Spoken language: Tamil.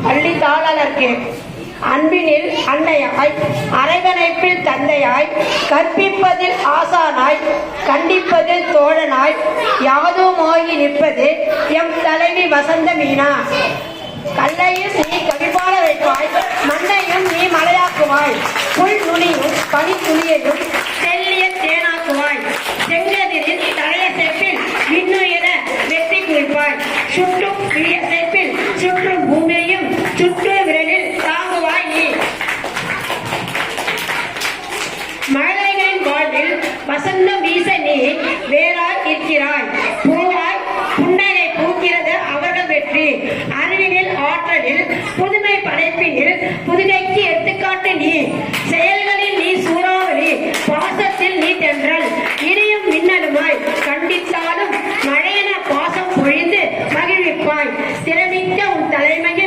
அள்ளித்தாளர்க்கு அன்பினில் அன்னையாய் அரவணைப்பில் தந்தையாய் கற்பிப்பதில் ஆசானாய் கண்டிப்பதில் தோழனாய் யாதுமாகி நிற்பது எம் தலைவி வசந்த மீனா. கல்லையும் நீ கவிபாட வைப்பாய், மண்ணையும் நீ மலையாக்குவாய், புல் நுனியும் பனி துளியையும் செல்லிய தேனாக்குவாய், செங்கதிரில் தலைய சேப்பில் இன்னுயிர வெற்றி குளிப்பாய், சுற்றும் பிரிய சேப்பில் சுற்றும் பூமியையும் சுற்று விரலில் தாங்குவாய் நீ. மழைகளின் வாழ்வில் வசந்தம் வீச நீ வேறாய் இருக்கிறாய், பூவாய் புன்னகை பூக்கிறது அவர்கள் வெற்றி. அறிவினில் ஆற்றலில் புதுமை படைப்பினில் புதுகைக்கு எடுத்துக்காட்டு நீ. செயல்களில் நீ சூறாவளி, பாசத்தில் நீ தென்றல், இனியும் மின்னலுமாய் கண்டித்தாலும் மழையென பாசம் பொழிந்து மகிழ்விப்பாய். திறமிக்க உன் தலைமையில்